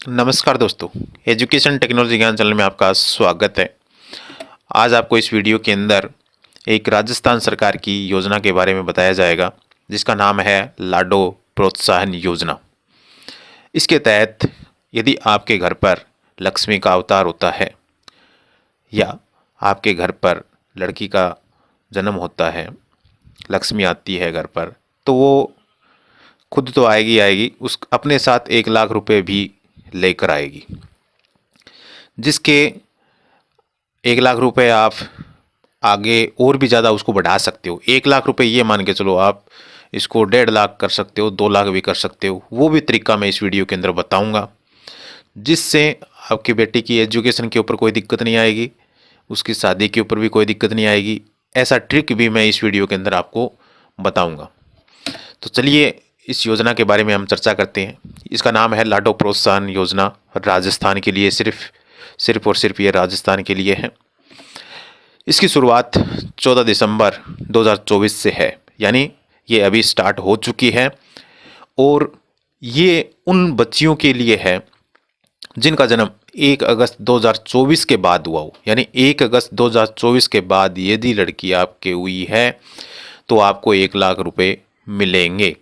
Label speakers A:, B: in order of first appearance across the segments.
A: नमस्कार दोस्तों, education technology ज्ञान चैनल में आपका स्वागत है। आज आपको इस वीडियो के अंदर एक राजस्थान सरकार की योजना के बारे में बताया जाएगा, जिसका नाम है लाडो प्रोत्साहन योजना। इसके तहत यदि आपके घर पर लक्ष्मी का अवतार होता है या आपके घर पर लड़की का जन्म होता है, लक्ष्मी आती है घर पर, तो वो खुद तो आएगी आएगी, उस अपने साथ 1 लाख रुपए भी लेकर आएगी, जिसके 1 लाख रुपए आप आगे और भी ज़्यादा उसको बढ़ा सकते हो। 1 लाख रुपए ये मान के चलो, आप इसको 1.5 लाख कर सकते हो, 2 लाख भी कर सकते हो। वो भी तरीका मैं इस वीडियो के अंदर बताऊंगा, जिससे आपकी बेटी की एजुकेशन के ऊपर कोई दिक्कत नहीं आएगी, उसकी शादी के ऊपर भी कोई दिक्कत नहीं आएगी। ऐसा ट्रिक भी मैं इस वीडियो के अंदर आपको बताऊंगा। तो चलिए इस योजना के बारे में हम चर्चा करते हैं। इसका नाम है लाडो प्रोत्साहन योजना। राजस्थान के लिए सिर्फ और सिर्फ ये राजस्थान के लिए है। इसकी शुरुआत 14 दिसंबर 2024 से है, यानी ये अभी स्टार्ट हो चुकी है। और ये उन बच्चियों के लिए है जिनका जन्म 1 अगस्त 2024 के बाद हुआ हो, यानी 1 अगस्त 2024 के बाद यदि लड़की आपके हुई है तो आपको 1 लाख रुपए मिलेंगे।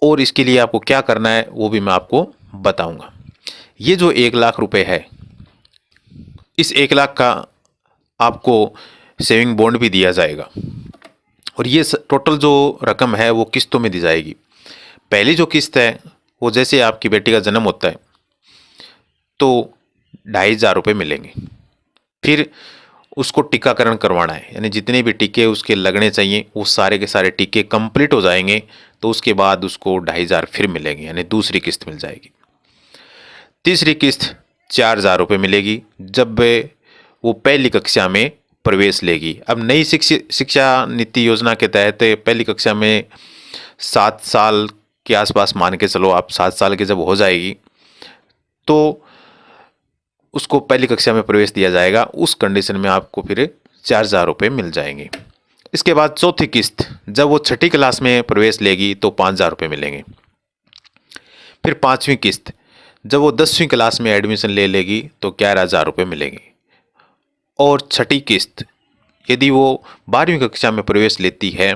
A: और इसके लिए आपको क्या करना है वो भी मैं आपको बताऊंगा। ये जो 1 लाख रुपए है, इस 1 लाख का आपको सेविंग बॉन्ड भी दिया जाएगा। और ये टोटल जो रकम है वो किस्तों में दी जाएगी। पहली जो किस्त है वो जैसे आपकी बेटी का जन्म होता है तो 2,500 रुपये मिलेंगे। फिर उसको टीकाकरण करवाना है, यानी जितने भी टीके उसके लगने चाहिए वो सारे के सारे टीके कंप्लीट हो जाएंगे, तो उसके बाद उसको 2,500 फिर मिलेंगे, यानी दूसरी किस्त मिल जाएगी। तीसरी किस्त 4,000 रुपये मिलेगी जब वो पहली कक्षा में प्रवेश लेगी। अब नई शिक्षा नीति योजना के तहत पहली कक्षा में 7 साल के आसपास मान के चलो आप, 7 साल की जब हो जाएगी तो उसको पहली कक्षा में प्रवेश दिया जाएगा। उस कंडीशन में आपको फिर 4,000 रुपये मिल जाएंगे। इसके बाद चौथी किस्त जब वो 6ठी क्लास में प्रवेश लेगी तो 5,000 रुपये मिलेंगे। फिर पाँचवीं किस्त जब वो 10वीं क्लास में एडमिशन ले लेगी तो 11,000 रुपये मिलेंगे। और 6ठी किस्त यदि वो 12वीं कक्षा में प्रवेश लेती है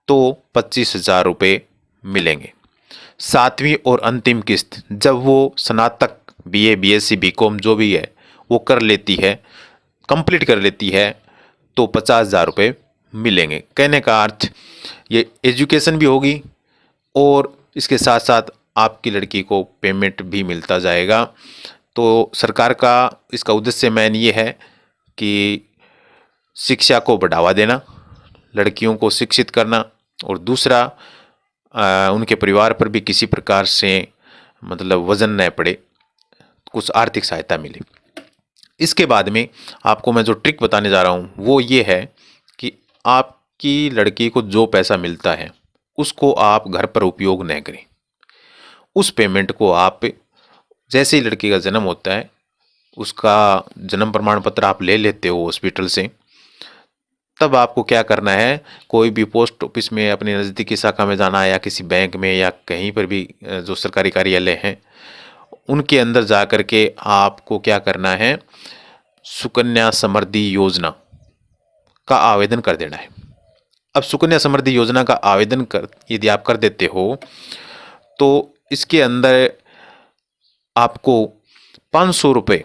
A: तो 25,000 रुपये मिलेंगे। 7वीं और अंतिम किस्त जब वो स्नातक बीए, बीएससी, बीकॉम जो भी है वो कर लेती है, कंप्लीट कर लेती है, तो 50,000 रुपये मिलेंगे। कहने का अर्थ ये एजुकेशन भी होगी और इसके साथ साथ आपकी लड़की को पेमेंट भी मिलता जाएगा। तो सरकार का इसका उद्देश्य मेन ये है कि शिक्षा को बढ़ावा देना, लड़कियों को शिक्षित करना, और दूसरा उनके परिवार पर भी किसी प्रकार से मतलब वजन न पड़े, कुछ आर्थिक सहायता मिले। इसके बाद में आपको मैं जो ट्रिक बताने जा रहा हूँ वो ये है कि आपकी लड़की को जो पैसा मिलता है उसको आप घर पर उपयोग न करें। उस पेमेंट को आप जैसे ही लड़की का जन्म होता है उसका जन्म प्रमाण पत्र आप ले लेते हो हॉस्पिटल से, तब आपको क्या करना है, कोई भी पोस्ट ऑफिस में अपनी नज़दीकी शाखा में जाना है या किसी बैंक में या कहीं पर भी जो सरकारी कार्यालय हैं उनके अंदर जा कर के आपको क्या करना है, सुकन्या समृद्धि योजना का आवेदन कर देना है। अब सुकन्या समृद्धि योजना का आवेदन यदि आप कर देते हो तो इसके अंदर आपको 500 रुपये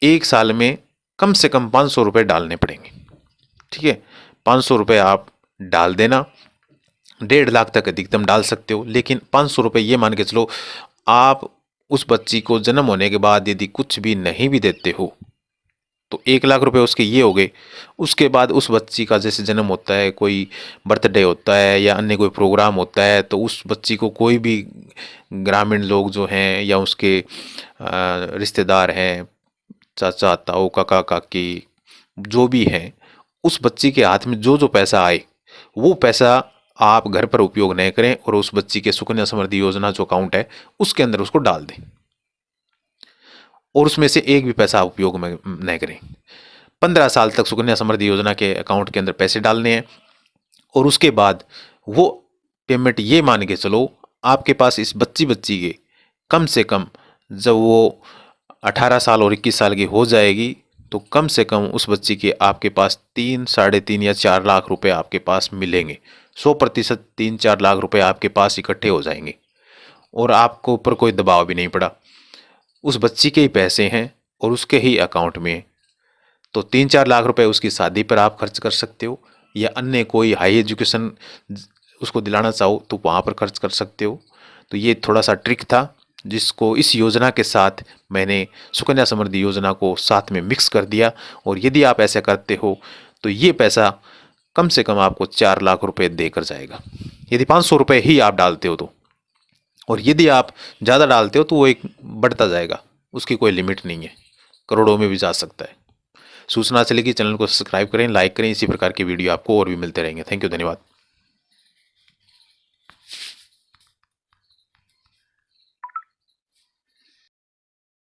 A: 1 साल में कम से कम 500 रुपये डालने पड़ेंगे। ठीक है, 500 रुपये आप डाल देना। 1.5 लाख तक अधिकतम डाल सकते हो, लेकिन 500 रुपये ये मान के चलो, आप उस बच्ची को जन्म होने के बाद यदि कुछ भी नहीं भी देते हो तो 1 लाख रुपए उसके ये हो गए। उसके बाद उस बच्ची का जैसे जन्म होता है, कोई बर्थडे होता है या अन्य कोई प्रोग्राम होता है, तो उस बच्ची को कोई भी ग्रामीण लोग जो हैं या उसके रिश्तेदार हैं, चाचा ताऊ काका काकी जो भी हैं, उस बच्ची के हाथ में जो जो पैसा आए वो पैसा आप घर पर उपयोग नहीं करें और उस बच्ची के सुकन्या समृद्धि योजना जो अकाउंट है उसके अंदर उसको डाल दें, और उसमें से एक भी पैसा उपयोग में नहीं करें। 15 साल तक सुकन्या समृद्धि योजना के अकाउंट के अंदर पैसे डालने हैं, और उसके बाद वो पेमेंट ये मान के चलो आपके पास इस बच्ची के कम से कम जब वो 18 साल और 21 साल की हो जाएगी तो कम से कम उस बच्ची के आपके पास 3, साढ़े 3 या 4 लाख रुपए आपके पास मिलेंगे। 100% 3-4 लाख रुपए आपके पास इकट्ठे हो जाएंगे और आपको ऊपर कोई दबाव भी नहीं पड़ा। उस बच्ची के ही पैसे हैं और उसके ही अकाउंट में है। तो 3-4 लाख रुपए उसकी शादी पर आप खर्च कर सकते हो या अन्य कोई हाई एजुकेशन उसको दिलाना चाहो तो वहाँ पर खर्च कर सकते हो। तो ये थोड़ा सा ट्रिक था जिसको इस योजना के साथ मैंने सुकन्या समृद्धि योजना को साथ में मिक्स कर दिया। और यदि आप ऐसा करते हो तो ये पैसा कम से कम आपको 4 लाख रुपए देकर जाएगा, यदि 500 रुपये ही आप डालते हो तो। और यदि आप ज़्यादा डालते हो तो वो एक बढ़ता जाएगा, उसकी कोई लिमिट नहीं है, करोड़ों में भी जा सकता है। सूचना चलेगी, चैनल को सब्सक्राइब करें, लाइक करें, इसी प्रकार की वीडियो आपको और भी मिलते रहेंगे। थैंक यू, धन्यवाद।